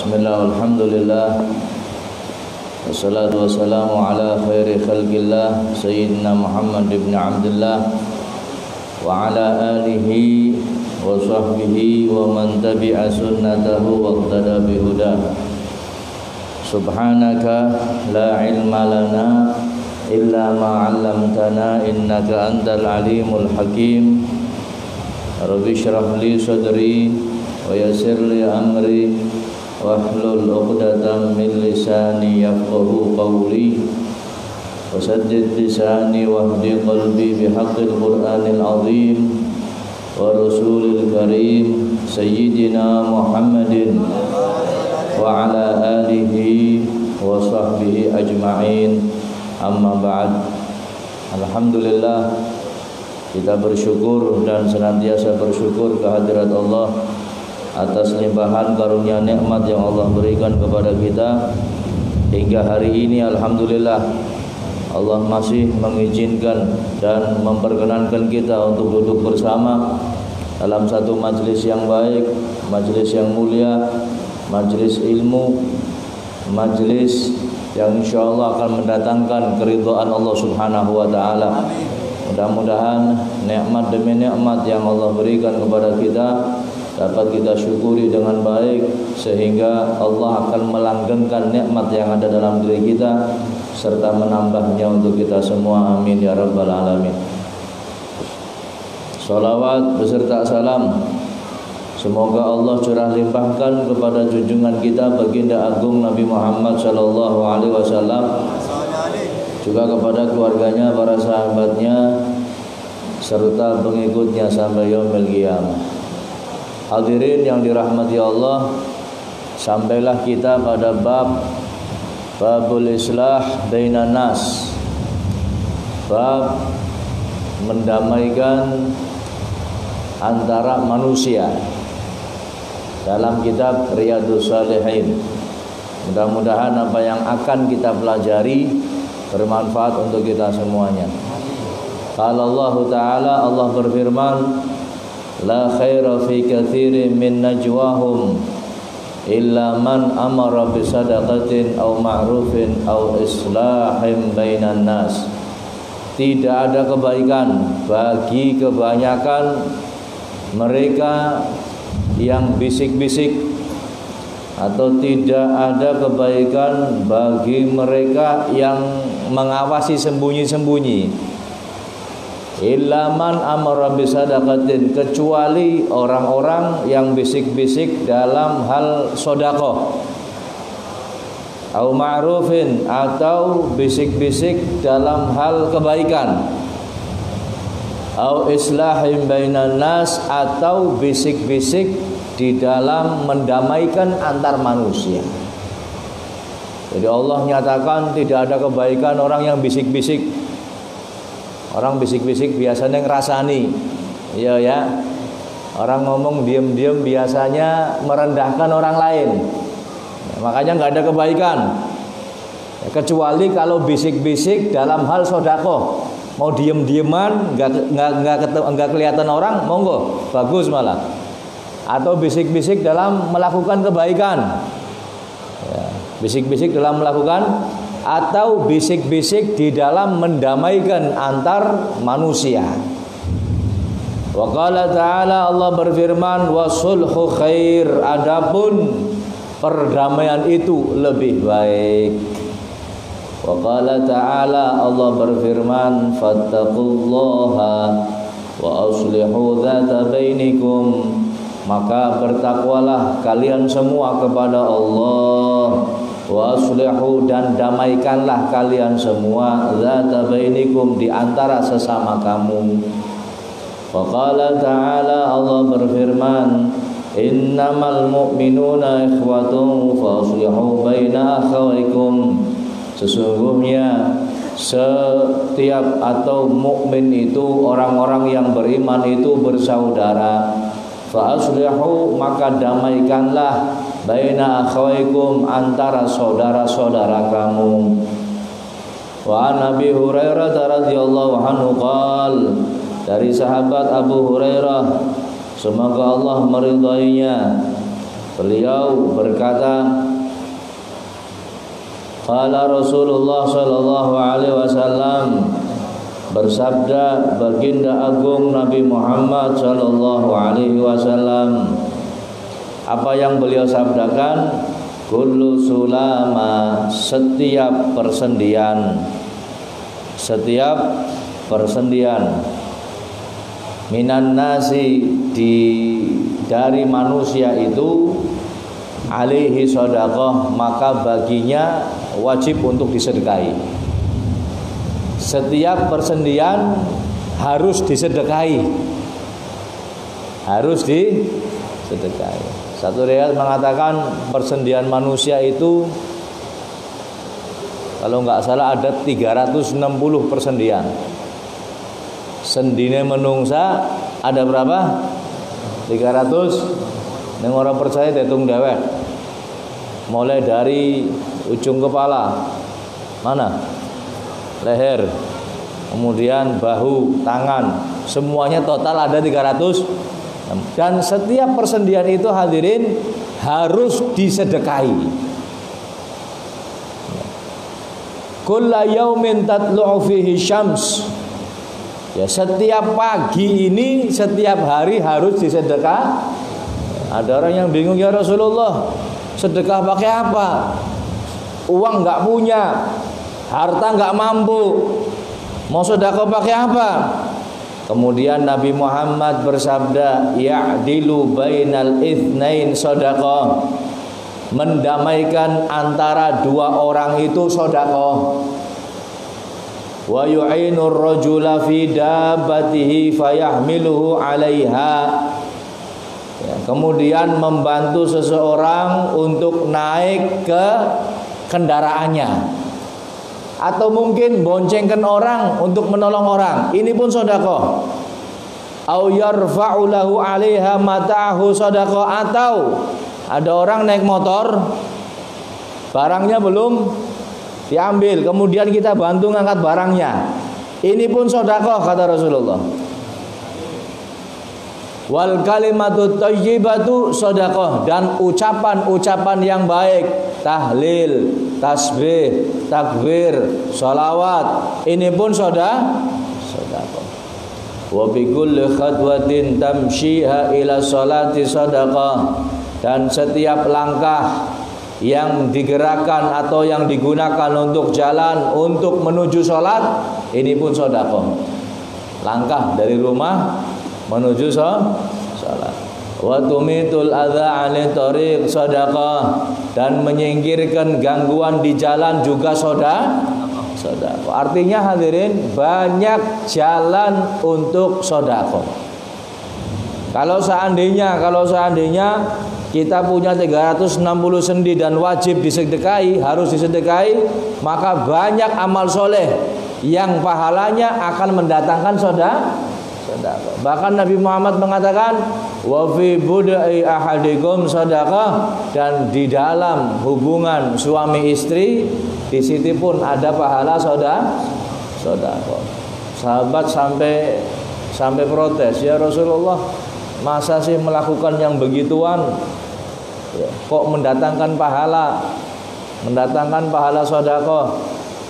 Bismillah, alhamdulillah, wassalatu wassalamu ala khairi khalqillah Sayyidina Muhammad ibn Abdullah wa ala alihi wa sahbihi wa man tabi'a sunnatahu wa iqtada bihudah. Subhanaka la ilma lana illa ma 'allamtana innaka antal alimul hakim. Rabbi shrah li sadri wa yassir li amri wahlul 'uqdatam min lisani yafqahu qawli wasaddid lisani wahdi qalbi bihaqqil qur'anil azim wa rasulil karim sayyidina Muhammadin wa ala alihi wa sahbihi ajma'in, amma ba'd. Alhamdulillah, kita bersyukur dan senantiasa bersyukur kehadirat Allah atas limpahan karunia nikmat yang Allah berikan kepada kita hingga hari ini. Alhamdulillah, Allah masih mengizinkan dan memperkenankan kita untuk duduk bersama dalam satu majelis yang baik, majelis yang mulia, majelis ilmu, majelis yang insyaallah akan mendatangkan keridhaan Allah Subhanahu wa taala. Mudah-mudahan nikmat demi nikmat yang Allah berikan kepada kita dapat kita syukuri dengan baik, sehingga Allah akan melanggengkan nikmat yang ada dalam diri kita serta menambahnya untuk kita semua. Amin ya rabbal alamin. Salawat beserta salam semoga Allah curah limpahkan kepada junjungan kita baginda agung Nabi Muhammad sallallahu alaihi wasallam, juga kepada keluarganya, para sahabatnya serta pengikutnya sampai yaumil qiyamah. Hadirin yang dirahmati Allah, sampailah kita pada babul islah bainan nas, bab mendamaikan antara manusia, dalam kitab Riyadhus Shalihin. Mudah-mudahan apa yang akan kita pelajari bermanfaat untuk kita semuanya. Qala Allah Ta'ala, Allah berfirman, la khaira fi katsirin min najwahum illa man amara bi sadaqatin aw ma'rufin aw islahin bainan nas. Tidak ada kebaikan bagi kebanyakan mereka yang bisik-bisik, atau tidak ada kebaikan bagi mereka yang mengawasi sembunyi-sembunyi. Illa man amara bisadaqatin, kecuali orang-orang yang bisik-bisik dalam hal sedekah, au ma'rufin, atau bisik-bisik dalam hal kebaikan, au islahin bainan nas, atau bisik-bisik di dalam mendamaikan antar manusia. Jadi Allah nyatakan tidak ada kebaikan orang yang bisik-bisik. Orang bisik-bisik biasanya ngerasani, ya. Orang ngomong diam-diam biasanya merendahkan orang lain. Makanya nggak ada kebaikan. Kecuali kalau bisik-bisik dalam hal sedekah, mau diem-dieman, nggak kelihatan orang, monggo, bagus malah. Atau bisik-bisik dalam melakukan kebaikan, ya, bisik-bisik dalam melakukan, atau bisik-bisik di dalam mendamaikan antar manusia. Wa qala ta'ala, Allah berfirman, wa sulhu khair, adapun perdamaian itu lebih baik. Wa qala ta'ala, Allah berfirman, fattaqullaha wa aslihu dzata bainikum, maka bertakwalah kalian semua kepada Allah, wa aslihu, dan damaikanlah kalian semua, dzata bainikum, di antara sesama kamu. Wa qala ta'ala, Allah berfirman, innamal mu'minuna ikhwatun fa aslihu baina akhawaykum, sesungguhnya setiap atau mukmin itu, orang-orang yang beriman itu bersaudara. Fa aslihu, maka damaikanlah, baina akhawaykum, antara saudara-saudara kamu. Wa Nabi Hurairah radhiyallahu anhu qal, dari sahabat Abu Hurairah, semoga Allah meridainya, Beliau berkata, qala Rasulullah sallallahu alaihi wasallam, bersabda baginda agung Nabi Muhammad sallallahu alaihi wasallam. Apa yang beliau sabdakan? Kullu sulama, setiap persendian minan nasi, dari manusia itu, alaihi sedekah, maka baginya wajib untuk disedekahi. Setiap persendian harus disedekahi. Satu riwayat mengatakan persendian manusia itu kalau nggak salah ada 360 persendian. Sendine menungsa ada berapa? 300. Ning ora percaya dihitung dewek. Mulai dari ujung kepala, mana? Leher, kemudian bahu, tangan, semuanya total ada 300. Dan setiap persendian itu hadirin harus disedekahi. Kulla yaumin tatlu'u fihi syams. Ya, setiap pagi ini, setiap hari harus disedekah. Ada orang yang bingung, ya Rasulullah, sedekah pakai apa? Uang nggak punya, harta nggak mampu, mau sedekah pakai apa? Kemudian Nabi Muhammad bersabda, ya'dilu bainal itsnain sedekah. Mendamaikan antara dua orang itu sedekah. Wa yu'inur rajula fi dabbatihi fayahmiluhu 'alaiha. Ya, kemudian membantu seseorang untuk naik ke kendaraannya. Atau mungkin boncengkan orang untuk menolong orang, ini pun sedekah. Au yarfa'u lahu 'alaiha mata'ahu sedekah. Atau ada orang naik motor, barangnya belum diambil, kemudian kita bantu ngangkat barangnya, ini pun sedekah kata Rasulullah. Wal kalimatu thayyibatu sedekah, dan ucapan-ucapan yang baik, tahlil, tasbih, takbir, sholawat, ini pun sedekah. Wa bi kulli khatwatin tamshiha ila sholati sedekah, dan setiap langkah yang digerakkan atau yang digunakan untuk jalan untuk menuju sholat, ini pun sedekah. Langkah dari rumah menuju sholat. Wa tumitul adza 'anil thariq sedekah, dan menyingkirkan gangguan di jalan juga sedekah. Artinya hadirin, banyak jalan untuk sedekah. Kalau seandainya kita punya 360 sendi dan wajib disedekahi, harus disedekahi, maka banyak amal soleh yang pahalanya akan mendatangkan sedekah. Bahkan Nabi Muhammad mengatakan, wa fi budai ahadikum sedekah, dan di dalam hubungan suami istri di situ pun ada pahala sedekah. Sahabat sampai protes, ya Rasulullah, masa sih melakukan yang begituan kok mendatangkan pahala sedekah?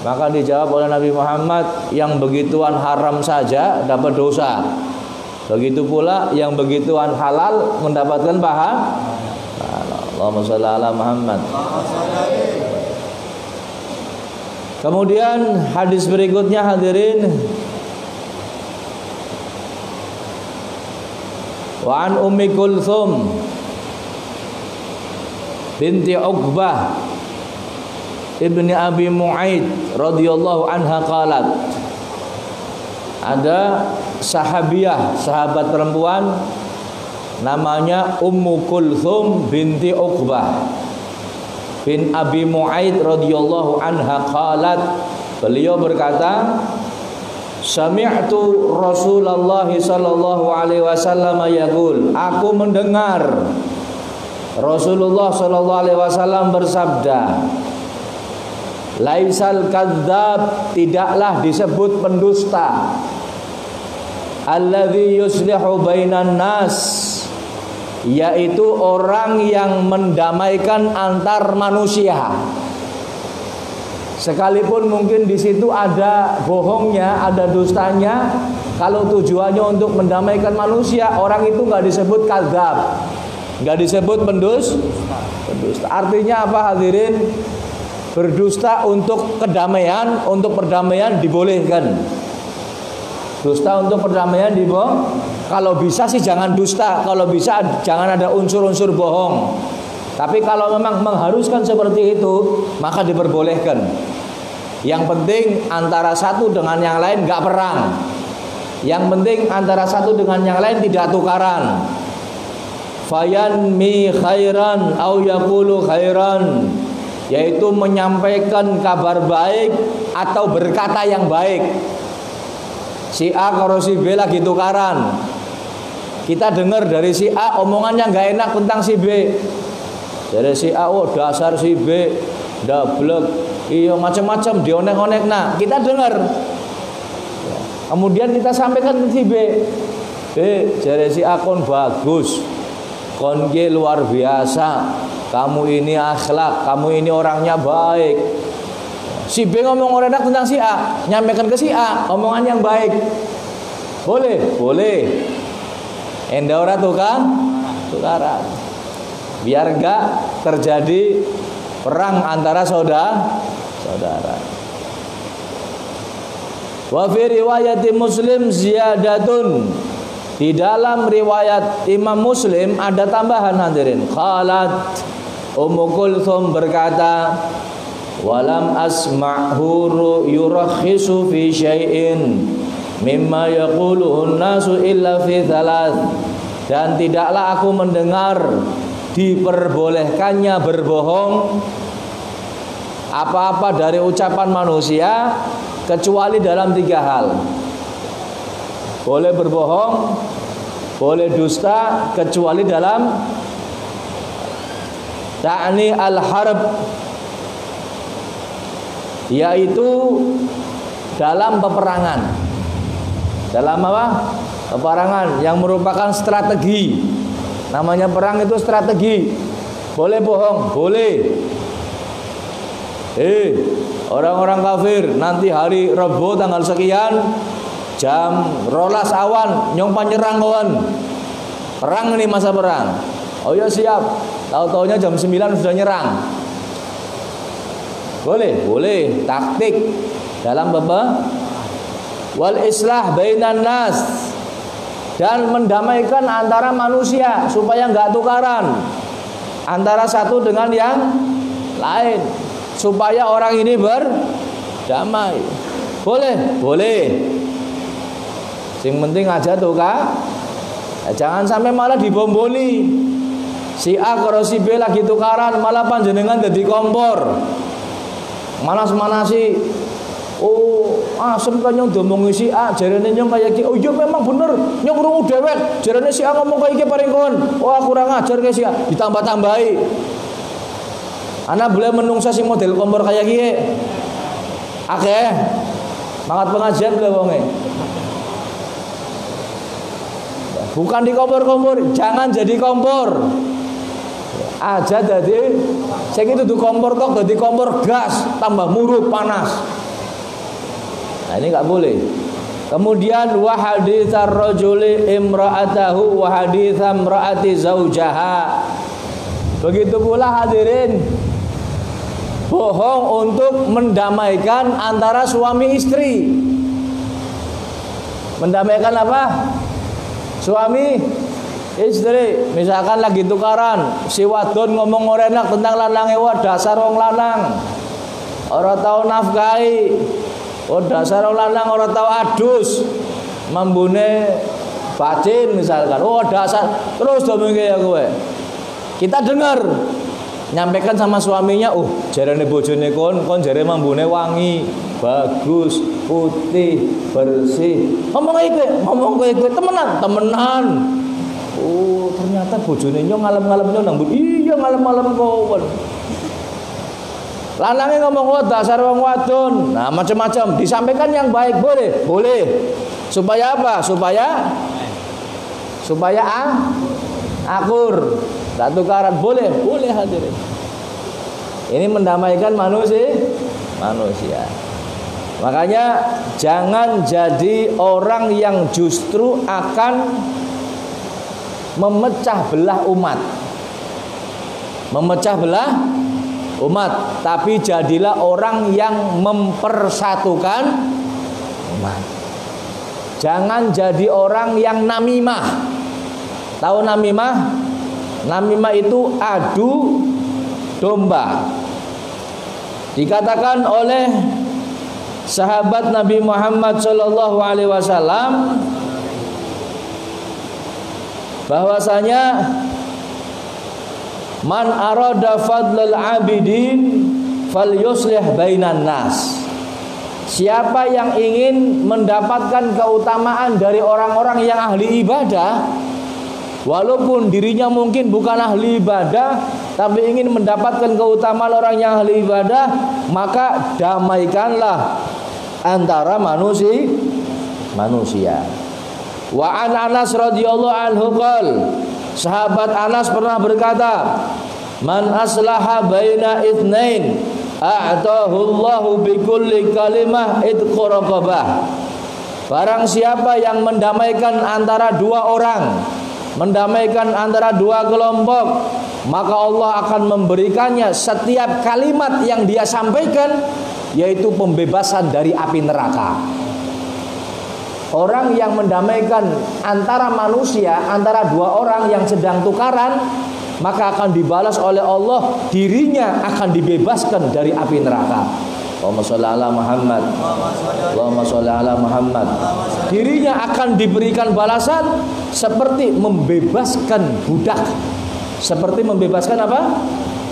Maka dijawab oleh Nabi Muhammad, yang begituan haram saja dapat dosa, begitu pula yang begituan halal mendapatkan pahala. Allahumma shalli ala Muhammad. Kemudian hadis berikutnya hadirin, wa an Ummi Kulthum binti Uqbah ibni Abi Mu'aid radhiyallahu anha qalat, ada sahabat perempuan namanya Ummu Kulthum binti Uqbah bin Abi Mu'aid radhiyallahu anha qalat, beliau berkata, sami'tu Rasulullah sallallahu alaihi wasallam yaqul, aku mendengar Rasulullah sallallahu alaihi wasallam bersabda, laisal kadzdzab, tidaklah disebut pendusta, alladzi yuslihu bainan nas, yaitu orang yang mendamaikan antar manusia. Sekalipun mungkin di situ ada bohongnya, ada dustanya, kalau tujuannya untuk mendamaikan manusia, orang itu nggak disebut kadzab, nggak disebut pendusta. Artinya apa hadirin? Berdusta untuk kedamaian, untuk perdamaian dibolehkan. Dusta untuk perdamaian dibolehkan. Kalau bisa sih jangan dusta, kalau bisa jangan ada unsur-unsur bohong. Tapi kalau memang mengharuskan seperti itu, maka diperbolehkan. Yang penting antara satu dengan yang lain nggak perang. Yang penting antara satu dengan yang lain tidak tukaran. Fayanmi khairan au yaqulu khairan, yaitu menyampaikan kabar baik atau berkata yang baik. Si A karo si B lagi tukaran. Kita dengar dari si A omongannya nggak enak tentang si B. Dari si A, oh dasar si B dablek, iya macam-macam dionek-onek. Nah, kita dengar. Kemudian kita sampaikan ke si B. Dari si A kon bagus, kon ge luar biasa. Kamu ini akhlak, kamu ini orangnya baik. Si B ngomong orang enak tentang si A, nyampaikan ke si A omongan yang baik. Boleh, boleh. Enda ora tukaran. Biar enggak terjadi perang antara saudara. Wa fi riwayat Muslim ziyadatun. Di dalam riwayat Imam Muslim ada tambahan hadirin. Qalat Ummu Kulthum berkata, walam asma'hu yurakhisu fi syai'in mimma yaquluhu an-nasu illa fi thalath. Dan tidaklah aku mendengar diperbolehkannya berbohong apa-apa dari ucapan manusia kecuali dalam 3 hal. Boleh berbohong, boleh dusta, kecuali dalam ta'ni al-harb, yaitu dalam peperangan. Dalam apa? Peperangan yang merupakan strategi. Namanya perang itu strategi. Boleh bohong, boleh. Orang-orang kafir nanti hari Rebo tanggal sekian jam 12 awan nyong nyerang kawan. Perang ini, masa perang. Oh ya siap. Tahu-taunya jam 9 sudah nyerang. Boleh, taktik dalam wal islah bainan nas, dan mendamaikan antara manusia supaya enggak tukaran antara satu dengan yang lain, supaya orang ini berdamai. Boleh. Yang penting aja jangan sampai malah dibomboni. Si A karo si B lagi tukaran, malah panjenengan jadi kompor. Manas-manasi. Oh, asem kan nyong domongi si A, jarene nyong kayak iki. Oh iya memang bener, nyong krungu dhewek. Jarene si A ngomong kayak iki paring kon. Wah, kurang ajar kayak si A, ditambah-tambahi. Ana boleh menungsa si model kompor kayak iki. Akeh. Mangat pengajian lho wonge. Bukan di kompor-kompor, jangan jadi kompor. Aja dadi sing itu du kompor tok dadi kompor gas, tambah murup panas. Nah, ini enggak boleh. Kemudian wa haditsar rajuli imra'atahu wa haditsam imra'ati zaujaha. Begitu pula hadirin, bohong untuk mendamaikan antara suami istri. Mendamaikan apa? Suami istri. Misalkan lagi tukaran, si wadon ngomong ora enak tentang lanange, wah dasar wong lanang ora tau nafkahi, oh dasar wong lanang ora tau adus mambune bacin misalkan, oh dasar, terus domenge ya kowe. Kita dengar, nyampaikan sama suaminya, oh jarane bojone kon jare mambune wangi, bagus, putih, bersih. Ngomong kowe temenan. Oh, ternyata bojone nyong ngalem-ngalemnya nang iya ngalem-ngalem kawan. Lanange ngomong, oh dasar wong wadon. Nah, macam-macam, disampaikan yang baik boleh. Supaya apa? Supaya akur, tak tukaran, boleh hadirin. Ini mendamaikan manusia. Makanya jangan jadi orang yang justru akan memecah belah umat, tapi jadilah orang yang mempersatukan umat. Jangan jadi orang yang namimah. Tahu namimah? Namimah itu adu domba. Dikatakan oleh sahabat Nabi Muhammad SAW bahwasanya man arada fadlal abidin falyuslih bainan nas. Siapa yang ingin mendapatkan keutamaan dari orang-orang yang ahli ibadah, walaupun dirinya mungkin bukan ahli ibadah, tapi ingin mendapatkan keutamaan orang yang ahli ibadah, maka damaikanlah antara manusia. Wa an Anas radhiyallahu anhu qol, sahabat Anas pernah berkata, man aslaha baina itsnain a'tahu Allahu bi kulli kalimah itqa raqabah. Barang siapa yang mendamaikan antara dua orang, mendamaikan antara dua kelompok, maka Allah akan memberikannya setiap kalimat yang dia sampaikan, yaitu pembebasan dari api neraka. Orang yang mendamaikan antara manusia, antara dua orang yang sedang tukaran, maka akan dibalas oleh Allah, dirinya akan dibebaskan dari api neraka. Allahumma sholli ala Muhammad. Allahumma sholli ala Muhammad. Dirinya akan diberikan balasan seperti membebaskan budak. Seperti membebaskan apa?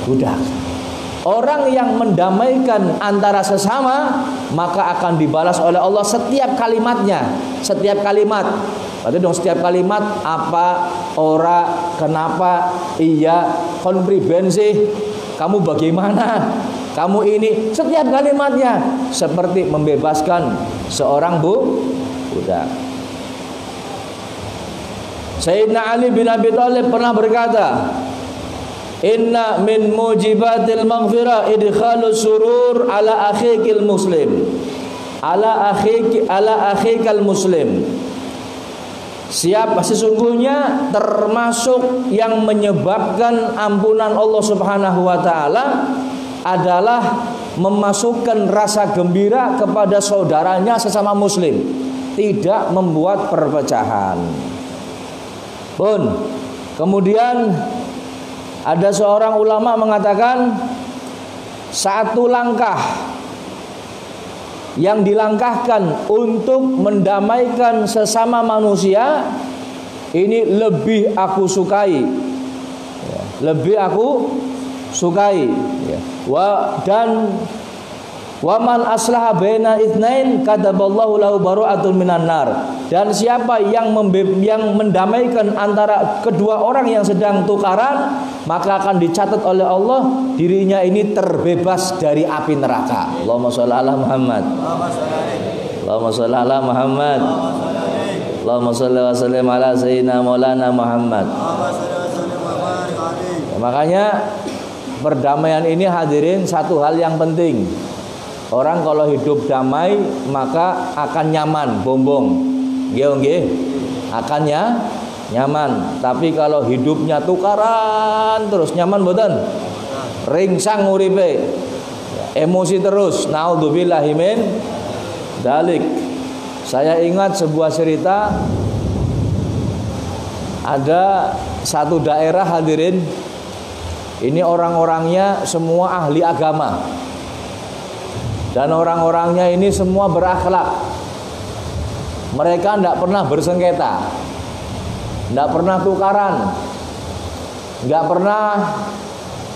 Budak. Orang yang mendamaikan antara sesama, maka akan dibalas oleh Allah setiap kalimatnya. Setiap kalimat. Berarti dong setiap kalimat apa, ora, kenapa, iya, konpribensi, kamu bagaimana, kamu ini, setiap kalimatnya seperti membebaskan seorang budak. Sayyidina Ali bin Abi Thalib pernah berkata, inna min mujibatil maghfirah idkhalus surur ala akhikil muslim. Ala akhikal muslim. Sesungguhnya termasuk yang menyebabkan ampunan Allah Subhanahu wa taala adalah memasukkan rasa gembira kepada saudaranya sesama muslim, tidak membuat perpecahan. Kemudian ada seorang ulama mengatakan, satu langkah yang dilangkahkan untuk mendamaikan sesama manusia ini lebih aku sukai, lebih aku sukai. Wa man aslaha baina itsnain kataballahu lahu bara'atun minan nar. Dan siapa yang mendamaikan antara kedua orang yang sedang tukaran, maka akan dicatat oleh Allah dirinya ini terbebas dari api neraka. Allahumma sholli ala Muhammad. Allahumma sholli ala Muhammad. Allahumma sholli wa sallim ala sayyidina maulana Muhammad. Makanya perdamaian ini hadirin satu hal yang penting. Orang kalau hidup damai maka akan nyaman, bombong. Nggih, akan nyaman. Tapi kalau hidupnya tukaran terus, nyaman mboten? Ringsang uripe. Emosi terus. Naudzubillahi min dzalik. Saya ingat sebuah cerita, ada satu daerah hadirin. Ini orang-orangnya semua ahli agama. Dan orang-orangnya ini semua berakhlak. Mereka tidak pernah bersengketa, tidak pernah tukaran, tidak pernah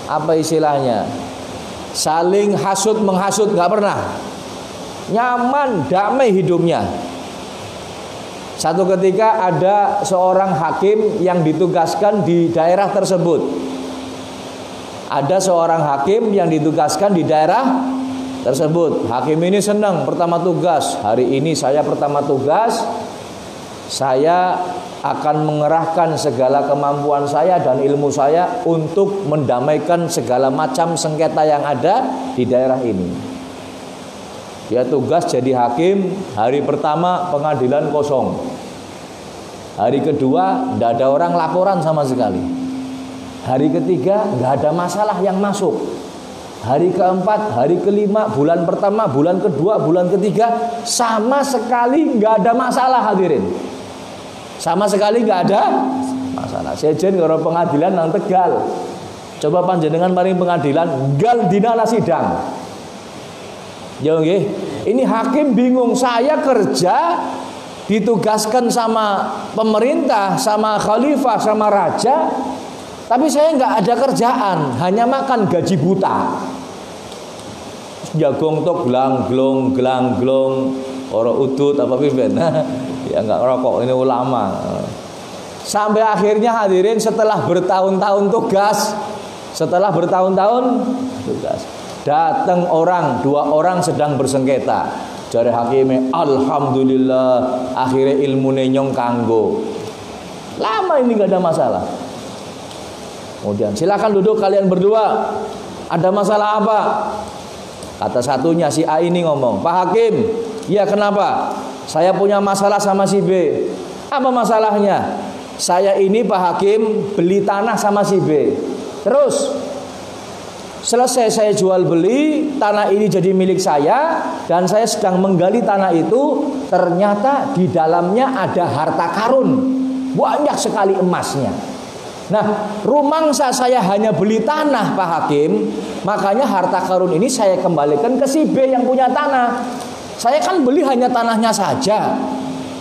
apa istilahnya, saling hasut menghasut, nggak pernah. Nyaman, damai hidupnya. Satu ketika ada seorang hakim yang ditugaskan di daerah tersebut. Ada seorang hakim yang ditugaskan di daerah tersebut. Hakim ini senang pertama tugas. Hari ini saya pertama tugas, saya akan mengerahkan segala kemampuan saya dan ilmu saya untuk mendamaikan segala macam sengketa yang ada di daerah ini. Dia tugas jadi hakim, hari pertama pengadilan kosong. Hari kedua tidak ada orang laporan sama sekali. Hari ketiga nggak ada masalah yang masuk. Hari keempat, hari kelima, bulan pertama, bulan kedua, bulan ketiga, sama sekali nggak ada masalah hadirin. Sama sekali nggak ada masalah. Sejen kalau pengadilan nang Tegal. Coba panjenengan maring pengadilan, gal dina sidang. Ya nggih. Ini hakim bingung, saya kerja ditugaskan sama pemerintah, sama khalifah, sama raja, tapi saya nggak ada kerjaan, hanya makan gaji buta. Jagong tok gelang-glong, ora udut apa piben. Ya nggak rokok, ini ulama. Sampai akhirnya hadirin setelah bertahun-tahun tugas, datang orang, 2 orang sedang bersengketa. Jare hakime, alhamdulillah, akhirnya ilmune nyong kanggo. Lama ini nggak ada masalah. Kemudian silakan duduk kalian berdua. Ada masalah apa? Kata satunya, si A ini ngomong, Pak Hakim, ya kenapa? Saya punya masalah sama si B. Apa masalahnya? Saya ini Pak Hakim beli tanah sama si B. Terus selesai saya jual beli, tanah ini jadi milik saya, dan saya sedang menggali tanah itu. Ternyata di dalamnya ada harta karun, banyak sekali emasnya. Nah, rumangsa saya hanya beli tanah Pak Hakim, makanya harta karun ini saya kembalikan ke si B yang punya tanah. Saya kan beli hanya tanahnya saja,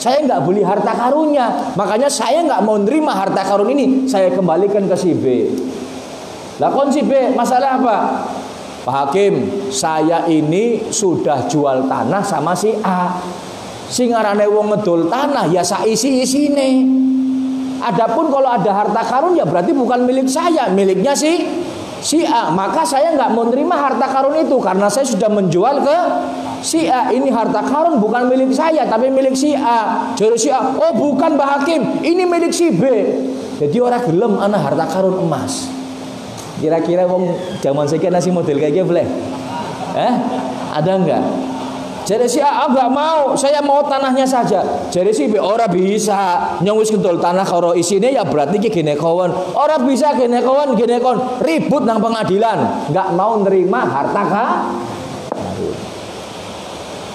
saya nggak beli harta karunnya, makanya saya nggak mau nerima harta karun ini, saya kembalikan ke si B. Lah kon si B, masalah apa? Pak Hakim, saya ini sudah jual tanah sama si A. Sing ngarane wong ngedol tanah ya saisi-isine. Adapun kalau ada harta karun ya berarti bukan milik saya, miliknya si A. Maka saya nggak mau nerima harta karun itu karena saya sudah menjual ke si A. Ini harta karun bukan milik saya tapi milik si A. Jadi si A, oh bukan Pak Hakim, ini milik si B. Jadi orang gelem ana harta karun emas. Kira-kira wong zaman saiki nasi model kayak gini boleh? Ada enggak? Jadi si A enggak mau, saya mau tanahnya saja. Jadi si B ora bisa, nyong wis kentul tanah karo isine ya berarti ki gene kawan. Ora bisa gene kawan, ribut nang pengadilan, enggak mau nerima harta karun.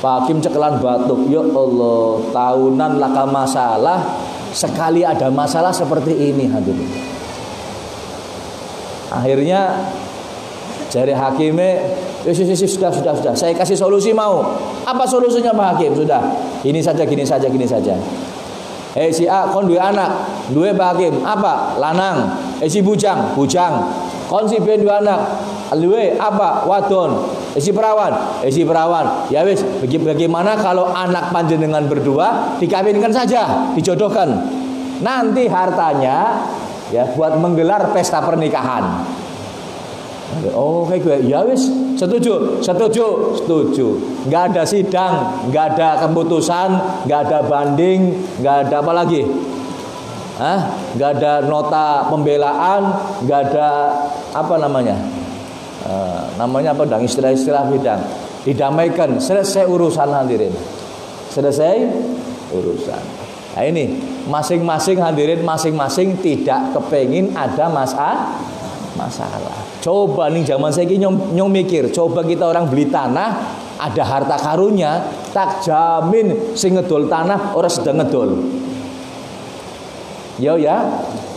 Pak Hakim cekelan batuk, ya Allah, tahunan laka masalah, sekali ada masalah seperti ini hadirin. Akhirnya jari hakime, sudah, saya kasih solusi mau. Apa solusinya Pak Hakim? Sudah, gini saja. Si A, kon duwe anak, duwe Pak Hakim, apa? Lanang. Si bujang. Kon si B duwe anak, duwe apa? Wadon. Si perawan. Ya wis, bagaimana kalau anak panjenengan berdua dikawinkan saja, dijodohkan. Nanti hartanya ya buat menggelar pesta pernikahan. Oh kayak gue, ya wis, setuju. Nggak ada sidang, nggak ada keputusan, nggak ada banding, nggak ada apa lagi? Nggak ada nota pembelaan, nggak ada apa namanya? Namanya apa? Dang istilah-istilah bidang. Didamaikan, selesai urusan hadirin. Selesai urusan. Nah ini masing-masing hadirin tidak kepengin ada masalah. Coba nih zaman saya nyong mikir, coba kita orang beli tanah ada harta karunnya, tak jamin sing ngedol tanah orang sedang ngedol. Ya,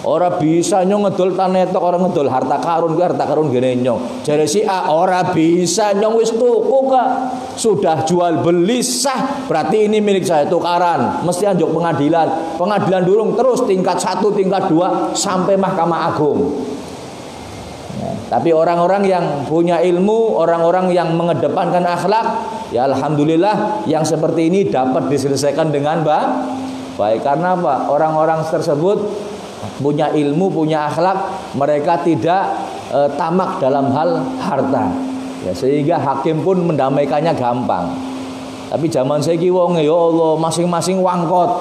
orang bisa nyong ngedol tanah itu orang ngedol harta karun gini nyong. Jadi si A orang bisa nyong wis tuku kak, sudah jual beli sah, berarti ini milik saya, tukaran. Mesti anjuk pengadilan durung terus tingkat 1, tingkat 2 sampai Mahkamah Agung. Tapi orang-orang yang punya ilmu, orang-orang yang mengedepankan akhlak, ya alhamdulillah yang seperti ini dapat diselesaikan dengan baik. Karena apa? Orang-orang tersebut punya ilmu, punya akhlak, mereka tidak tamak dalam hal harta. Ya, sehingga hakim pun mendamaikannya gampang. Tapi zaman saiki wong ya Allah masing-masing wangkot.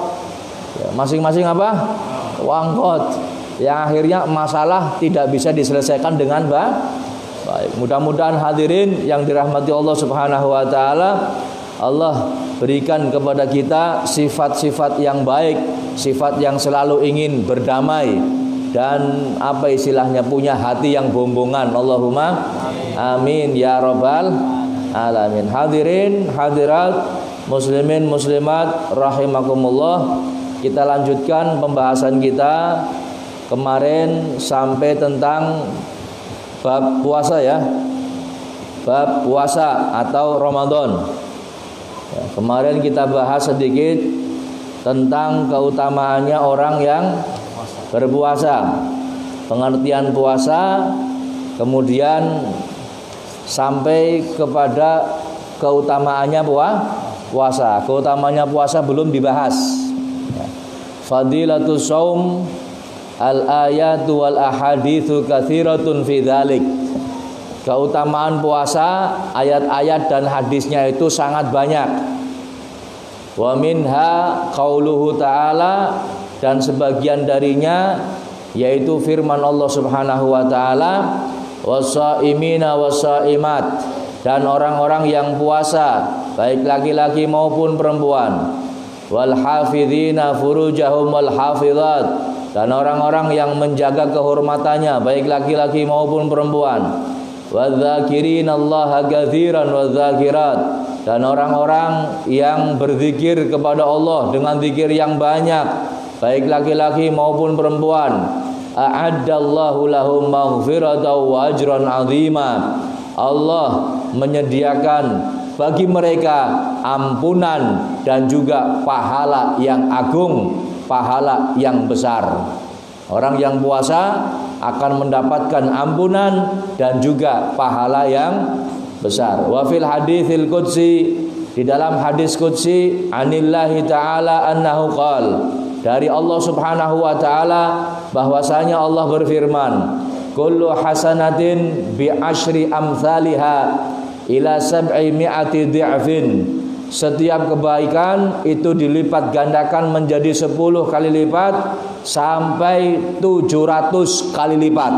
Ya, masing-masing apa? Wangkot. Yang akhirnya masalah tidak bisa diselesaikan dengan baik. Mudah-mudahan hadirin yang dirahmati Allah Subhanahu wa taala, Allah berikan kepada kita sifat-sifat yang baik, sifat yang selalu ingin berdamai, dan apa istilahnya, punya hati yang bombongan. Allahumma amin ya rabbal alamin. Hadirin hadirat, muslimin muslimat rahimakumullah, kita lanjutkan pembahasan kita kemarin sampai tentang bab puasa ya, bab puasa atau Ramadan ya. Kemarin kita bahas sedikit tentang keutamaannya orang yang berpuasa, pengertian puasa, kemudian sampai kepada keutamaannya puasa. Keutamaannya puasa belum dibahas ya. Fadilatus shaum al-ayatu wal ahaditsu katsiratun fi dzalik. Keutamaan puasa, ayat-ayat dan hadisnya itu sangat banyak. Wa minha qauluhu ta'ala, dan sebagian darinya yaitu firman Allah Subhanahu wa taala, wassaimina wassaimat, dan orang-orang yang puasa baik laki-laki maupun perempuan, wal hafizina furujahum wal hafizat, dan orang-orang yang menjaga kehormatannya baik laki-laki maupun perempuan, wadzakirinallaha katsiran wadzakirat, dan orang-orang yang berzikir kepada Allah dengan zikir yang banyak baik laki-laki maupun perempuan. A'addallahu lahum maghfiratan wa ajran 'azima. Allah menyediakan bagi mereka ampunan dan juga pahala yang agung, pahala yang besar. Orang yang puasa akan mendapatkan ampunan dan juga pahala yang besar. Wa fil haditsil qudsi, di dalam hadis qudsi, anillahi ta'ala annahu qala, dari Allah Subhanahu wa taala bahwasanya Allah berfirman, kullu hasanatin bi asyri amsalha ila sab'i mi'ati dhi'fin. Setiap kebaikan itu dilipat gandakan menjadi 10 kali lipat sampai 700 kali lipat.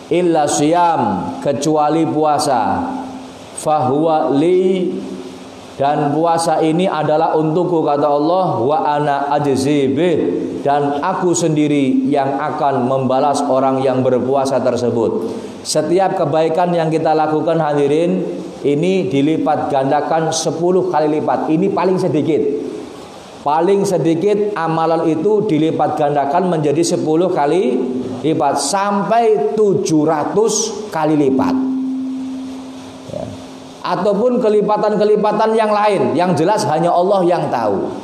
Illa siyam, kecuali puasa. Fahuwa li, dan puasa ini adalah untukku kata Allah, wa ana ajzi bih, dan aku sendiri yang akan membalas orang yang berpuasa tersebut. Setiap kebaikan yang kita lakukan hadirin, ini dilipat gandakan 10 kali lipat. Ini paling sedikit. Paling sedikit amalan itu dilipat gandakan menjadi 10 kali lipat sampai 700 kali lipat. Ya. Ataupun kelipatan-kelipatan yang lain, yang jelas hanya Allah yang tahu.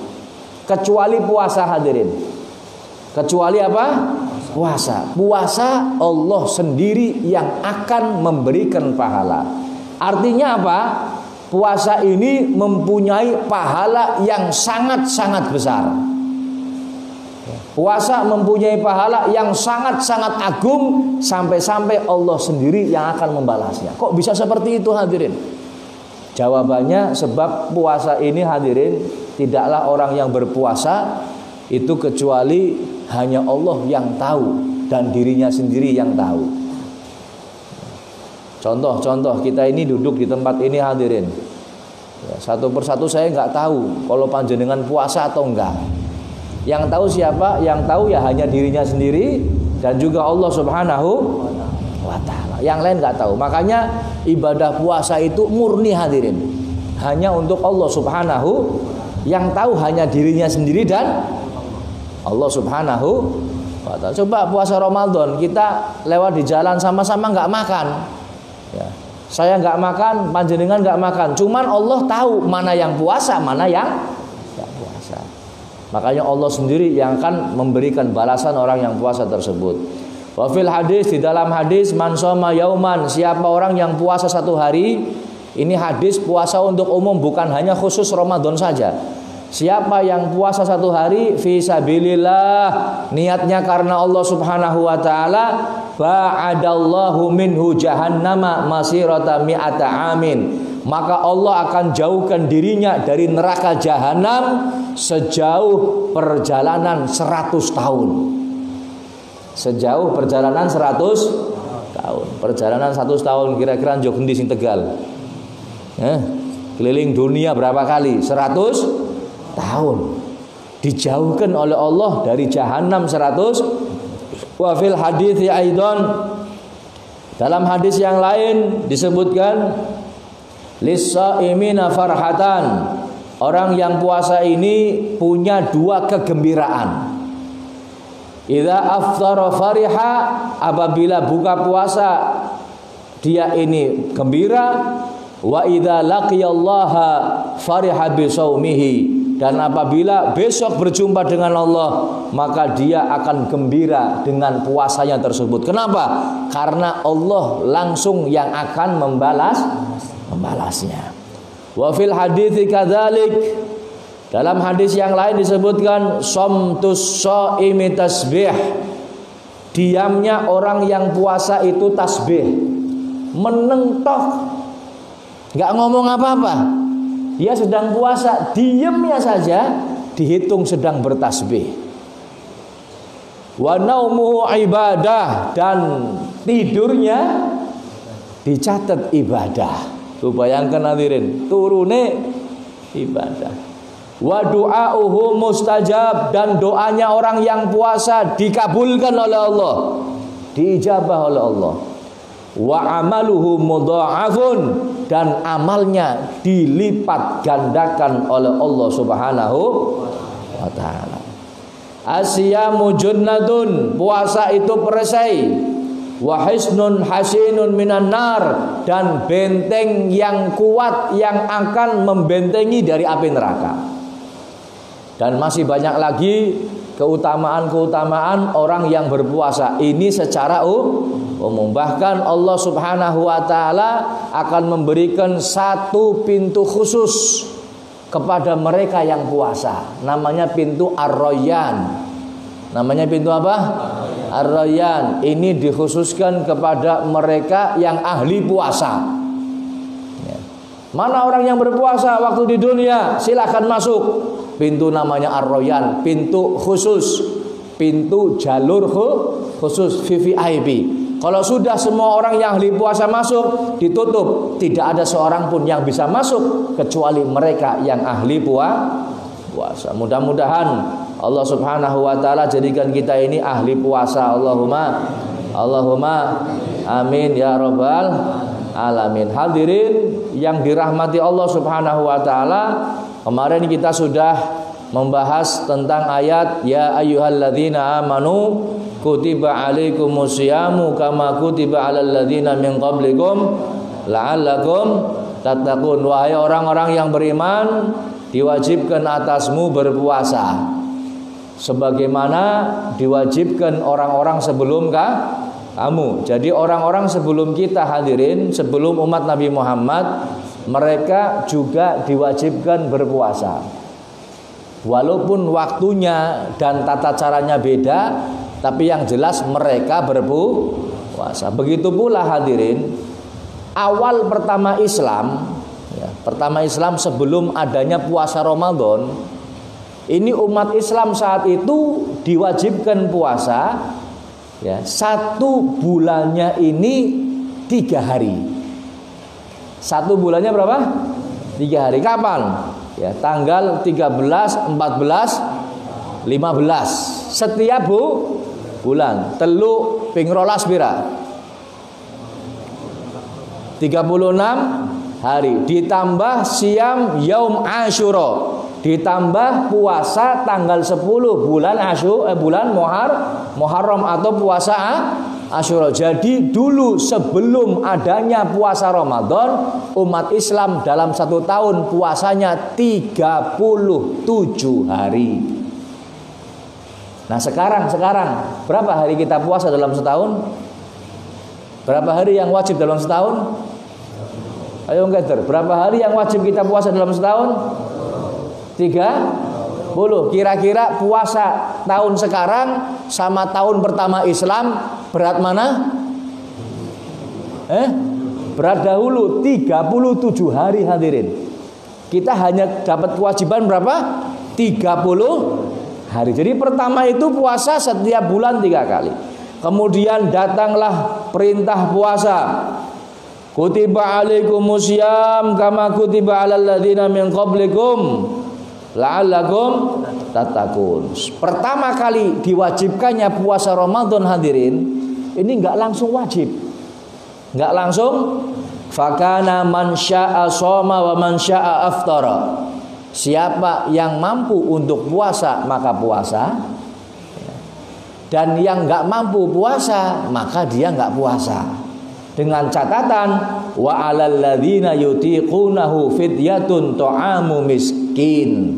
Kecuali puasa hadirin. Kecuali apa? Puasa. Puasa Allah sendiri yang akan memberikan pahala. Artinya apa? Puasa ini mempunyai pahala yang sangat-sangat besar. Puasa mempunyai pahala yang sangat-sangat agung, sampai-sampai Allah sendiri yang akan membalasnya. Kok bisa seperti itu hadirin? Jawabannya sebab puasa ini hadirin, tidaklah orang yang berpuasa itu kecuali hanya Allah yang tahu dan dirinya sendiri yang tahu. Contoh kita ini duduk di tempat ini hadirin ya, satu persatu saya nggak tahu kalau panjenengan puasa atau enggak. Yang tahu siapa? Yang tahu ya hanya dirinya sendiri dan juga Allah Subhanahu wa ta'ala. Yang lain nggak tahu. Makanya ibadah puasa itu murni hadirin, hanya untuk Allah Subhanahu. Yang tahu hanya dirinya sendiri dan Allah Subhanahu wa ta'ala. Coba puasa Ramadan, kita lewat di jalan sama-sama nggak makan ya. Saya nggak makan, panjenengan nggak makan. Cuman Allah tahu mana yang puasa, mana yang nggak puasa. Makanya Allah sendiri yang akan memberikan balasan orang yang puasa tersebut. Wa fil hadis, di dalam hadis, man shoma yauman, siapa orang yang puasa satu hari. Ini hadis puasa untuk umum, bukan hanya khusus Ramadan saja. Siapa yang puasa satu hari fi sabilillah, niatnya karena Allah Subhanahu wa ta'ala, ba'adallahu minhu jahannama masirata mi'ata amin. Maka Allah akan jauhkan dirinya dari neraka jahanam sejauh perjalanan 100 tahun. Sejauh perjalanan 100 tahun. Perjalanan 100 tahun kira-kira njo gendi sing Tegal. Keliling dunia berapa kali? 100 tahun. Dijauhkan oleh Allah dari jahanam 100. Wa fil hadithi aidan, dalam hadis yang lain disebutkan lis-shaimina farhatan, orang yang puasa ini punya 2 kegembiraan. Idza aftara fariha, apabila buka puasa dia ini gembira. Wa idza laqiyallaha fariha bisaumihi, dan apabila besok berjumpa dengan Allah maka dia akan gembira dengan puasanya tersebut. Kenapa? Karena Allah langsung yang akan membalasnya. Wa fil hadithi kadzalik, dalam hadis yang lain disebutkan somtus shaimi tasbih, diamnya orang yang puasa itu tasbih, menentok, nggak ngomong apa-apa, dia sedang puasa, diamnya saja dihitung sedang bertasbih. Wa naumuhu ibadah, dan tidurnya dicatat ibadah. Tuh bayangkan hadirin, turune ibadah. Wa du'auhu mustajab, dan doanya orang yang puasa dikabulkan oleh Allah, diijabah oleh Allah. Wa amaluhu mudha'afun, dan amalnya dilipat gandakan oleh Allah Subhanahu wa ta'ala. Asyamu junnatun, puasa itu perisai. Wa hisnun hasinun minan nar, dan benteng yang kuat yang akan membentengi dari api neraka. Dan masih banyak lagi keutamaan-keutamaan orang yang berpuasa ini secara umum. Bahkan Allah Subhanahu wa ta'ala akan memberikan 1 pintu khusus kepada mereka yang puasa. Namanya pintu Ar-Rayyan. Namanya pintu apa? Ar-Rayyan. Ini dikhususkan kepada mereka yang ahli puasa. Mana orang yang berpuasa waktu di dunia? Silakan masuk. Pintu namanya Ar-Rayyan, pintu khusus, pintu jalur khusus VVIP. Kalau sudah semua orang yang ahli puasa masuk, ditutup, tidak ada seorang pun yang bisa masuk kecuali mereka yang ahli puasa. Mudah-mudahan Allah Subhanahu wa ta'ala jadikan kita ini ahli puasa. Allahumma amin ya rabbal alamin. Hadirin yang dirahmati Allah Subhanahu wa ta'ala, kemarin kita sudah membahas tentang ayat ya ayyuhalladzina amanu kutiba alaikumusyamu kama kutiba alal ladzina min qablikum la'allakum tattaqun. Wahai orang-orang yang beriman, diwajibkan atasmu berpuasa sebagaimana diwajibkan orang-orang sebelum kamu. Jadi orang-orang sebelum kita, hadirin, sebelum umat Nabi Muhammad, mereka juga diwajibkan berpuasa. Walaupun waktunya dan tata caranya beda, tapi yang jelas mereka berpuasa. Begitu pula hadirin, awal pertama Islam, pertama Islam sebelum adanya puasa Ramadan, ini umat Islam saat itu diwajibkan puasa, 1 bulannya ini 3 hari. 1 bulannya berapa? 3 hari. Kapan? Tanggal 13, 14, 15. Setiap bulan. Telu ping rolas pira? 36 hari. Ditambah siam yaum Asyura. Ditambah puasa tanggal 10 bulan bulan Muharram atau puasa Asyura. Jadi dulu sebelum adanya puasa Ramadan, umat Islam dalam 1 tahun puasanya 37 hari. Nah sekarang berapa hari kita puasa dalam setahun? Berapa hari yang wajib dalam setahun? Ayo ngeter, berapa hari yang wajib kita puasa dalam setahun? 30. Kira-kira puasa tahun sekarang sama tahun pertama Islam Berat mana? Berat dahulu 37 hari hadirin. Kita hanya dapat kewajiban berapa? 30 hari. Jadi pertama itu puasa setiap bulan 3 kali. Kemudian datanglah perintah puasa. Kutiba alaikumusiyam kama kutiba alal ladzina min qablikum la'allakum tattaqun. Pertama kali diwajibkannya puasa Ramadan hadirin, ini enggak langsung wajib. Enggak langsung. Fakana man syaa shoma wa man syaa aftara. Siapa yang mampu untuk puasa maka puasa. Dan yang enggak mampu puasa maka dia enggak puasa. Dengan catatan wa 'alal ladzina yutiqunahu fidyatun ta'amu miskin.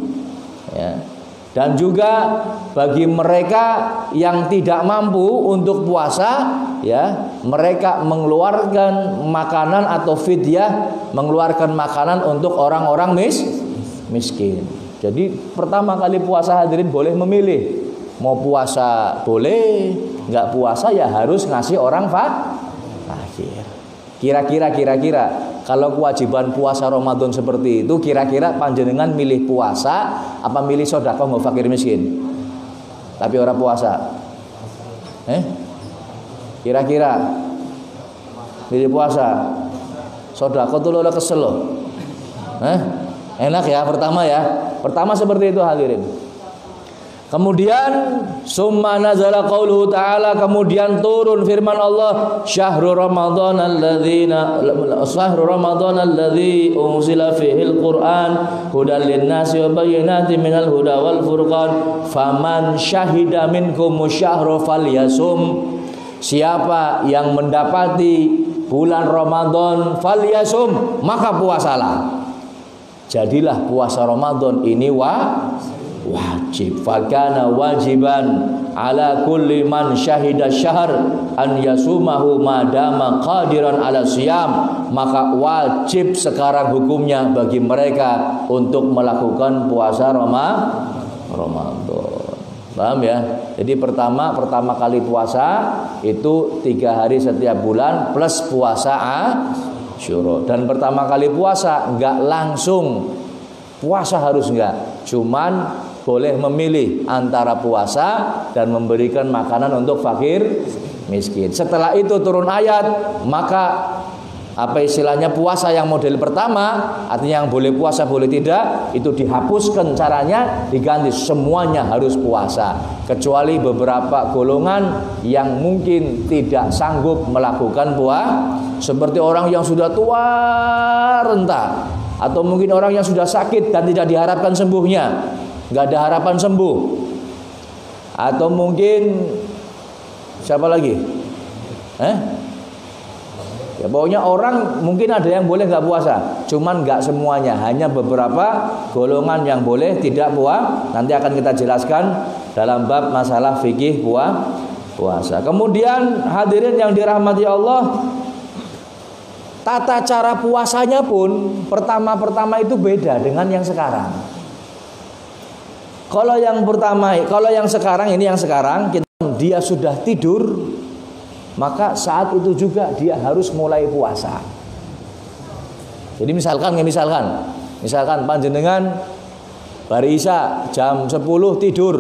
Ya. Dan juga bagi mereka yang tidak mampu untuk puasa, ya, mereka mengeluarkan makanan atau fidyah, mengeluarkan makanan untuk orang-orang miskin. Jadi pertama kali puasa hadirin boleh memilih. Mau puasa boleh, nggak puasa ya harus ngasih orang fakir. Kira-kira kalau kewajiban puasa Ramadan seperti itu, kira-kira panjenengan milih puasa apa milih sedekah mau fakir miskin? Tapi orang puasa. Kira-kira milih puasa. Sedekah tuh lo kesel lo. Enak ya pertama ya. Pertama seperti itu hadirin. Kemudian summa nazala qauluhu ta'ala, kemudian turun firman Allah, syahrul ramadhan alladzi unzila fihil Qur'an hudan linnasi wa bayyinatin minal huda wal furqan faman syahida minkum syahra falyasum. Siapa yang mendapati bulan Ramadan falyasum, maka puasalah. Jadilah puasa Ramadan ini wajib. Fakana wajiban ala kulli man syahida syahr an yasumahu madama qadiran ala siyam. Maka wajib sekarang hukumnya bagi mereka untuk melakukan puasa Ramadan. Paham ya? Jadi pertama kali puasa itu 3 hari setiap bulan plus puasa Asyura. Dan pertama kali puasa enggak langsung puasa, harus enggak, cuman boleh memilih antara puasa dan memberikan makanan untuk fakir miskin. Setelah itu turun ayat, maka apa istilahnya puasa yang model pertama, artinya yang boleh puasa boleh tidak, itu dihapuskan, caranya diganti semuanya harus puasa, kecuali beberapa golongan yang mungkin tidak sanggup melakukan puasa, seperti orang yang sudah tua renta, atau mungkin orang yang sudah sakit dan tidak diharapkan sembuhnya, nggak ada harapan sembuh, atau mungkin siapa lagi? Ya pokoknya orang mungkin ada yang boleh nggak puasa, cuman nggak semuanya, hanya beberapa golongan yang boleh tidak puasa. Nanti akan kita jelaskan dalam bab masalah fikih puasa. Kemudian hadirin yang dirahmati Allah, tata cara puasanya pun pertama itu beda dengan yang sekarang. Kalau yang sekarang dia sudah tidur, maka saat itu juga dia harus mulai puasa. Jadi misalkan panjenengan bari isya jam 10 tidur,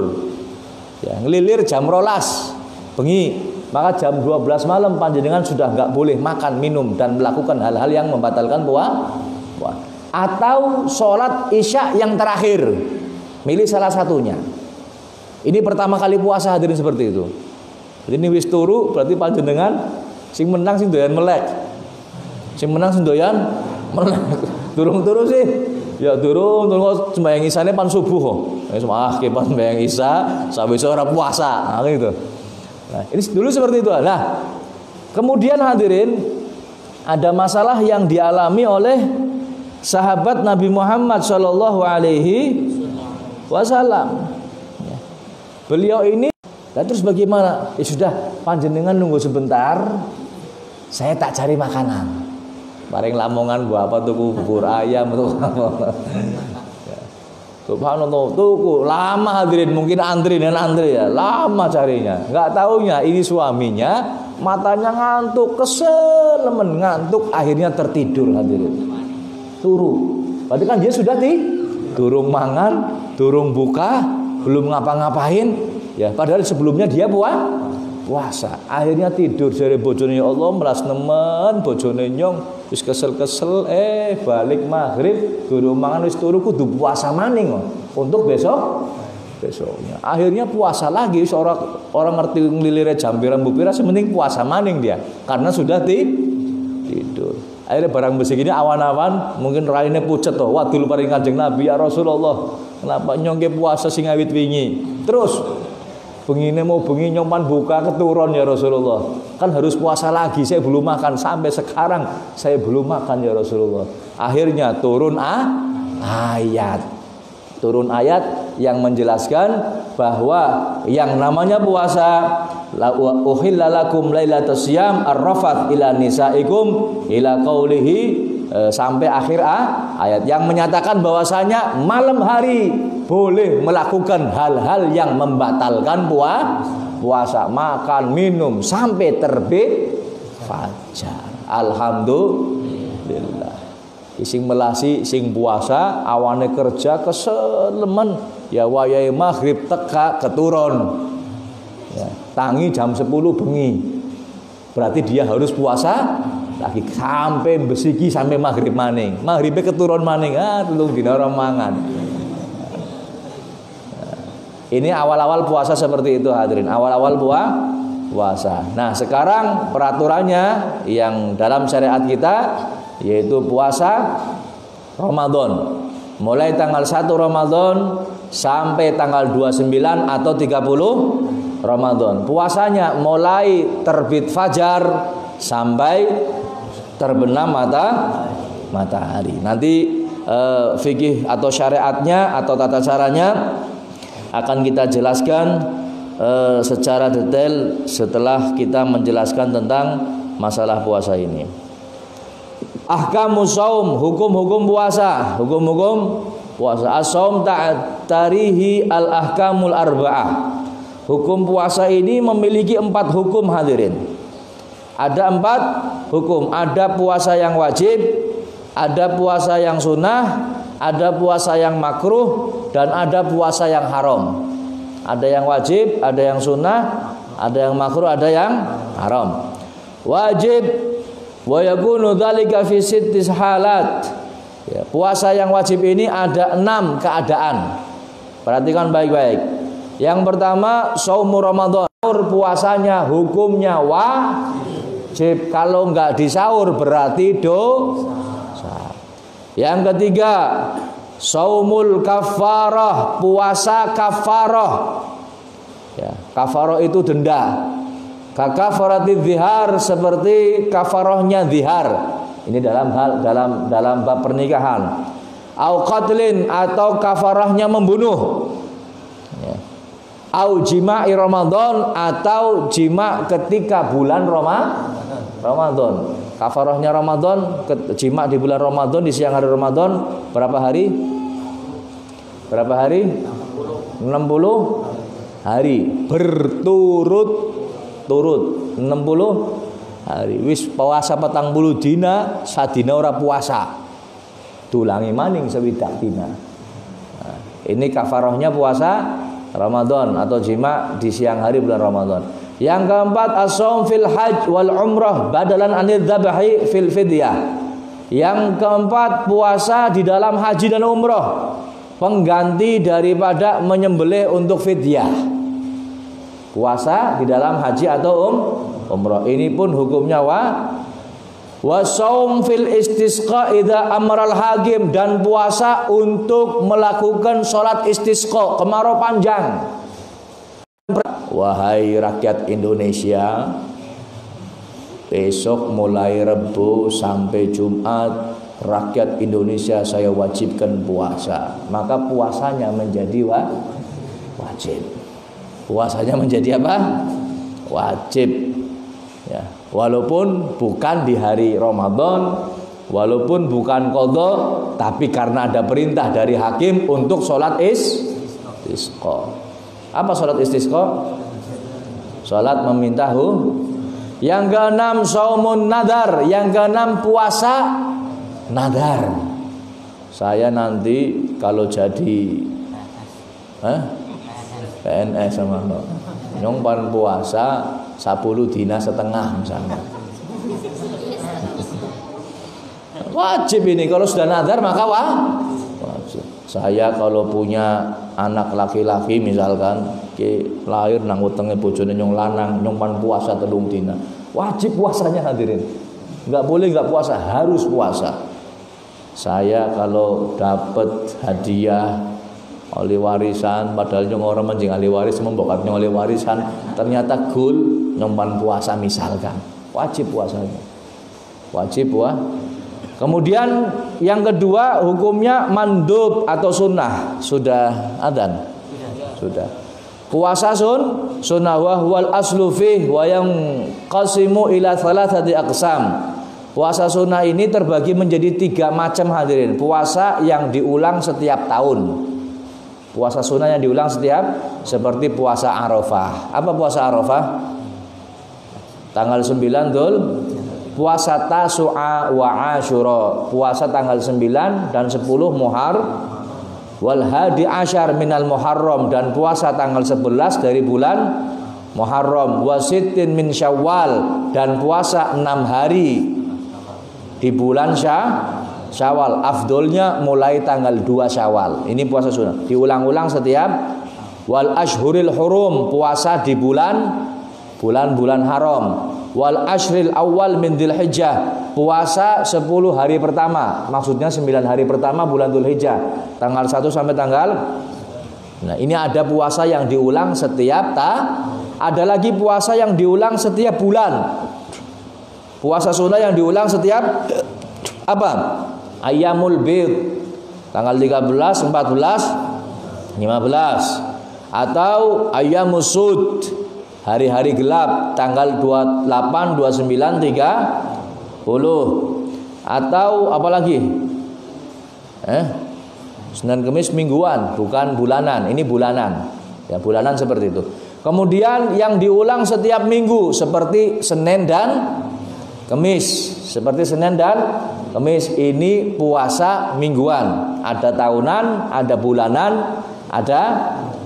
ya, ngelilir jam 12 bengi, maka jam 12 malam panjenengan sudah nggak boleh makan, minum dan melakukan hal-hal yang membatalkan puasa. Atau sholat isya yang terakhir, milih salah satunya. Ini pertama kali puasa hadirin seperti itu. Jadi ini wis turu, berarti panjenengan sing menang sing doyan melek. Sing menang sing doyan melek. Durung-turu sih. Ya durung sembahyang isane pan subuh kok. Wis ke pan sembahyang isya sawise ora puasa. Nah gitu. Nah, ini dulu seperti itu. Nah, kemudian hadirin ada masalah yang dialami oleh sahabat Nabi Muhammad sallallahu alaihi wasallam. Beliau ini, terus bagaimana? Ya sudah, panjenengan nunggu sebentar, saya tak cari makanan. Bareng lamongan apa tuku bubur ayam tuh. Subhanallah, tuku lama hadirin, mungkin antri ya, lama carinya. Enggak taunya ini suaminya matanya ngantuk, keselemen ngantuk, akhirnya tertidur hadirin. Turu. Berarti kan dia sudah durung mangan, durung buka, belum ngapa-ngapain. Ya, padahal sebelumnya dia puasa. Akhirnya tidur dari bojone, ya Allah melas nemen bojone nyong wis kesel-kesel, balik maghrib durung mangan wis turu kudu puasa maning untuk besoknya. Akhirnya puasa lagi, orang ngerti nglilire jam pira mbupira sementing puasa maning dia karena sudah tidur. Akhirnya barang besi gini awan-awan mungkin raine pucet toh. Wadul paring Kanjeng Nabi, ya Rasulullah, kenapa nyongke puasa sing awit wingi? Terus bengine mau bengi nyompan buka keturun ya Rasulullah. Kan harus puasa lagi, saya belum makan sampai sekarang saya belum makan ya Rasulullah. Akhirnya turun ayat. Turun ayat yang menjelaskan bahwa yang namanya puasa uhilla lakum lailatus syiyam ar-rafath ila nisaikum ila qaulihi sampai akhir ayat yang menyatakan bahwasanya malam hari boleh melakukan hal-hal yang membatalkan puasa, makan, minum sampai terbit fajar. Alhamdulillah. Sing melasi sing puasa awane kerja keselemen ya wayahe maghrib teka keturun ya, tangi jam 10 bengi berarti dia harus puasa lagi sampai besiki sampai maghrib maning, maghribe keturun maning, telung dina ora mangan. Ini awal-awal puasa seperti itu hadirin, awal-awal puasa. Nah sekarang peraturannya yang dalam syariat kita yaitu puasa Ramadan mulai tanggal 1 Ramadan sampai tanggal 29 atau 30 Ramadan. Puasanya mulai terbit fajar sampai terbenam matahari. Nanti fikih atau syariatnya atau tata caranya akan kita jelaskan secara detail setelah kita menjelaskan tentang masalah puasa ini. Ahkamus shaum, hukum-hukum puasa, hukum-hukum puasa. As-shaum ta'tarihi al-ahkamul arba'ah. Hukum puasa ini memiliki 4 hukum hadirin. Ada 4 hukum. Ada puasa yang wajib, ada puasa yang sunnah, ada puasa yang makruh, dan ada puasa yang haram. Ada yang wajib, ada yang sunnah, ada yang makruh, ada yang haram. Wajib wa yakunu dzalika fi 6 halat. Ya, puasa yang wajib ini ada 6 keadaan. Perhatikan baik-baik. Yang pertama shaumur Ramadan. Puasanya hukumnya wajib. Kalau enggak disaur berarti dosa. Yang ketiga shaumul kafarah, puasa kafarah. Ya, kafarah itu denda. Kafaratidz zihar, seperti kafarahnya zihar. Ini dalam bab pernikahan. Au qatlin, atau kafarahnya membunuh. Ya. Au jima'i Ramadan, atau jima ketika bulan Ramadan. Kafarahnya Ramadan, jima di bulan Ramadan, di siang hari Ramadan. Berapa hari? 60 hari berturut-turut 60 hari. Wis puasa 40 dina, sadina ora puasa, tulangi maning sewidak dina. Nah, ini kafarahnya puasa Ramadan atau jima di siang hari bulan Ramadan. Yang keempat as-shaum fil hajj wal umrah badalan anil dzabahi fil fidyah. Yang keempat puasa di dalam haji dan umrah, pengganti daripada menyembelih untuk fidyah. Puasa di dalam haji atau umrah. Ini pun hukumnya wa shaum fil istisqa idza amral hakim, dan puasa untuk melakukan sholat istisqa kemarau panjang. Wahai rakyat Indonesia, besok mulai Rebo sampai Jumat rakyat Indonesia saya wajibkan puasa. Maka puasanya menjadi wajib. Puasanya menjadi apa? Wajib. Ya, walaupun bukan di hari Ramadan, walaupun bukan qadha, tapi karena ada perintah dari hakim untuk sholat istisqa. Apa sholat istisqa? Sholat meminta Yang keenam saumun nadar, yang keenam puasa nadar. Saya nanti kalau jadi PNS sama nyong pan puasa 10 dina setengah misalnya. Wajib ini kalau sudah nadar maka wajib. Saya kalau punya anak laki-laki misalkan lahir nang wetenge bojone nyong lanang, nyong pan puasa 3 dina. Wajib puasanya hadirin. Enggak boleh enggak puasa, harus puasa. Saya kalau dapat hadiah oleh warisan, padahal nyong orang menjing ahli waris membokatnya oleh warisan, ternyata gul nyong pan puasa misalkan. Wajib puasanya. Wajib puasa. Kemudian yang kedua hukumnya mandub atau sunnah. Sudah adzan? Sudah. Puasa sunnah wa huwal aslu fih wa yang qasimu ila thalathati aqsam. Puasa sunnah ini terbagi menjadi 3 macam hadirin. Puasa yang diulang setiap tahun. Puasa sunnah yang diulang setiap, seperti puasa Arafah. Apa puasa Arafah? Tanggal 9 Dzul. Puasa Tasu'a wa Asyura, puasa tanggal 9 dan 10 Muharram, wal hadi asyar minal Muharram, dan puasa tanggal 11 dari bulan Muharram, wa sittin min Syawal, dan puasa 6 hari di bulan Syawal. Afdolnya mulai tanggal 2 Syawal. Ini puasa sunnah. Diulang-ulang setiap. Wal ashhuril hurum, puasa di bulan-bulan haram. Wal ashril awal min Dzulhijjah, puasa 10 hari pertama. Maksudnya 9 hari pertama bulan Dzulhijjah, tanggal 1 sampai tanggal. Nah, ini ada puasa yang diulang setiap ada lagi puasa yang diulang setiap bulan. Puasa sunnah yang diulang setiap apa? Ayyamul bid, tanggal 13, 14, 15, atau ayyamus sud, hari-hari gelap, tanggal 28, 29, 30, atau apa lagi? Senin Kemis mingguan, bukan bulanan. Ini bulanan. Ya, bulanan seperti itu. Kemudian yang diulang setiap minggu seperti Senin dan Kemis. Seperti Senin dan Kemis, ini puasa mingguan. Ada tahunan, ada bulanan, ada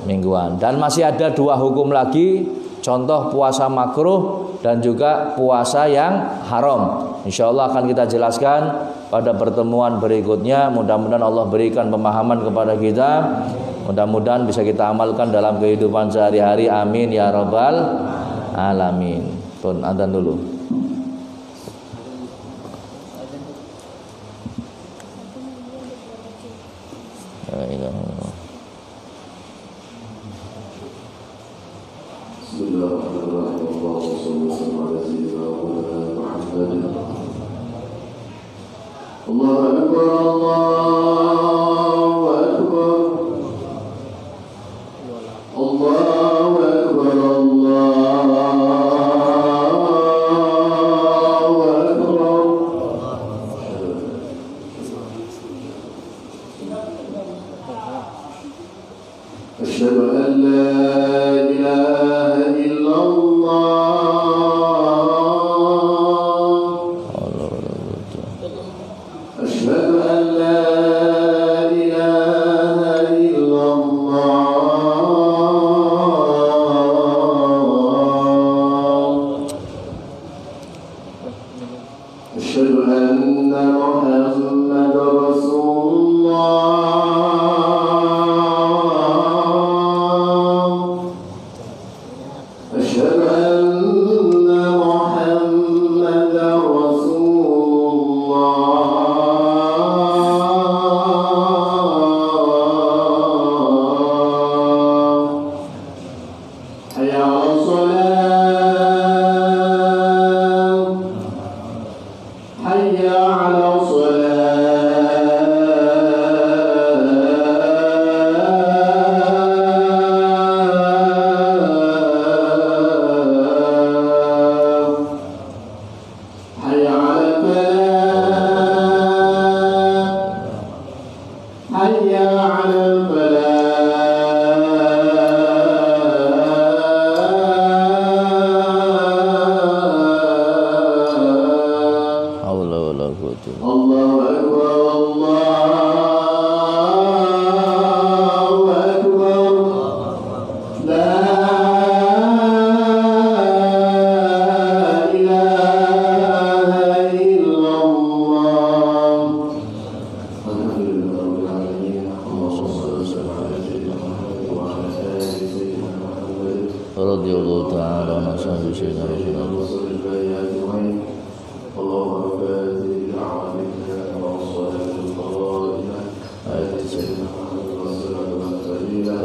mingguan. Dan masih ada 2 hukum lagi. Contoh puasa makruh dan juga puasa yang haram. Insya Allah akan kita jelaskan pada pertemuan berikutnya. Mudah-mudahan Allah berikan pemahaman kepada kita. Mudah-mudahan bisa kita amalkan dalam kehidupan sehari-hari. Amin ya rabbal alamin. Pun adzan dulu.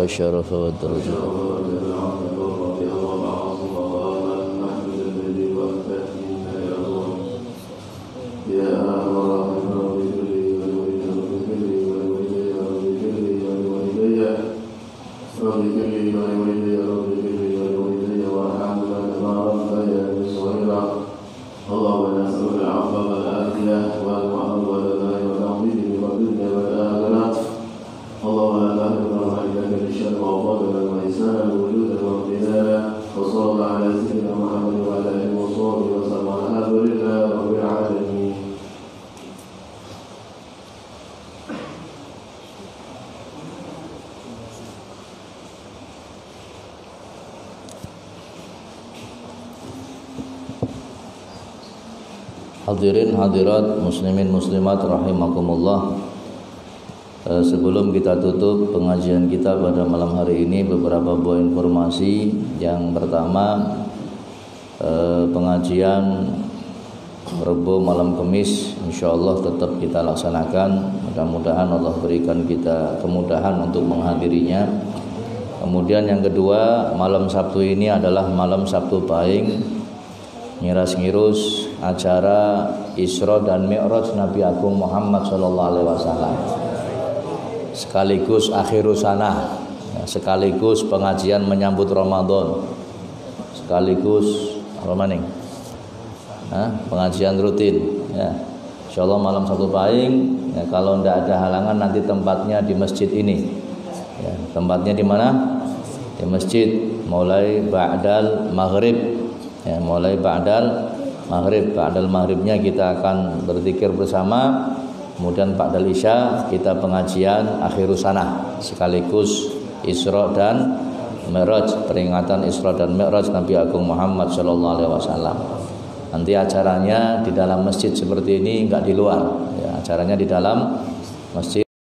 والشرف والدرجة Hadirin hadirat muslimin muslimat rahimakumullah. Sebelum kita tutup pengajian kita pada malam hari ini, beberapa buah informasi. Yang pertama, pengajian Rebo malam Kamis insyaallah tetap kita laksanakan. Mudah-mudahan Allah berikan kita kemudahan untuk menghadirinya. Kemudian yang kedua, malam Sabtu ini adalah malam Sabtu Pahing, ngiras-ngirus acara Isra dan Mi'raj Nabi Agung Muhammad sallallahu alaihi wasallam. Sekaligus akhirus sanah, sekaligus pengajian menyambut Ramadan, sekaligus apa maning? Pengajian rutin ya. Insyaallah malam Sabtu Pahing ya, kalau tidak ada halangan nanti tempatnya di masjid ini. Ya, tempatnya di mana? Di masjid mulai ba'dal maghrib. Ya, mulai ba'dal maghrib, ba'dal maghribnya kita akan berzikir bersama. Kemudian ba'dal isya kita pengajian akhirus sanah, sekaligus Isra dan Mi'raj, peringatan Isra dan Mi'raj Nabi Agung Muhammad sallallahu alaihi wasallam. Nanti acaranya di dalam masjid seperti ini, enggak di luar. Ya, acaranya di dalam masjid.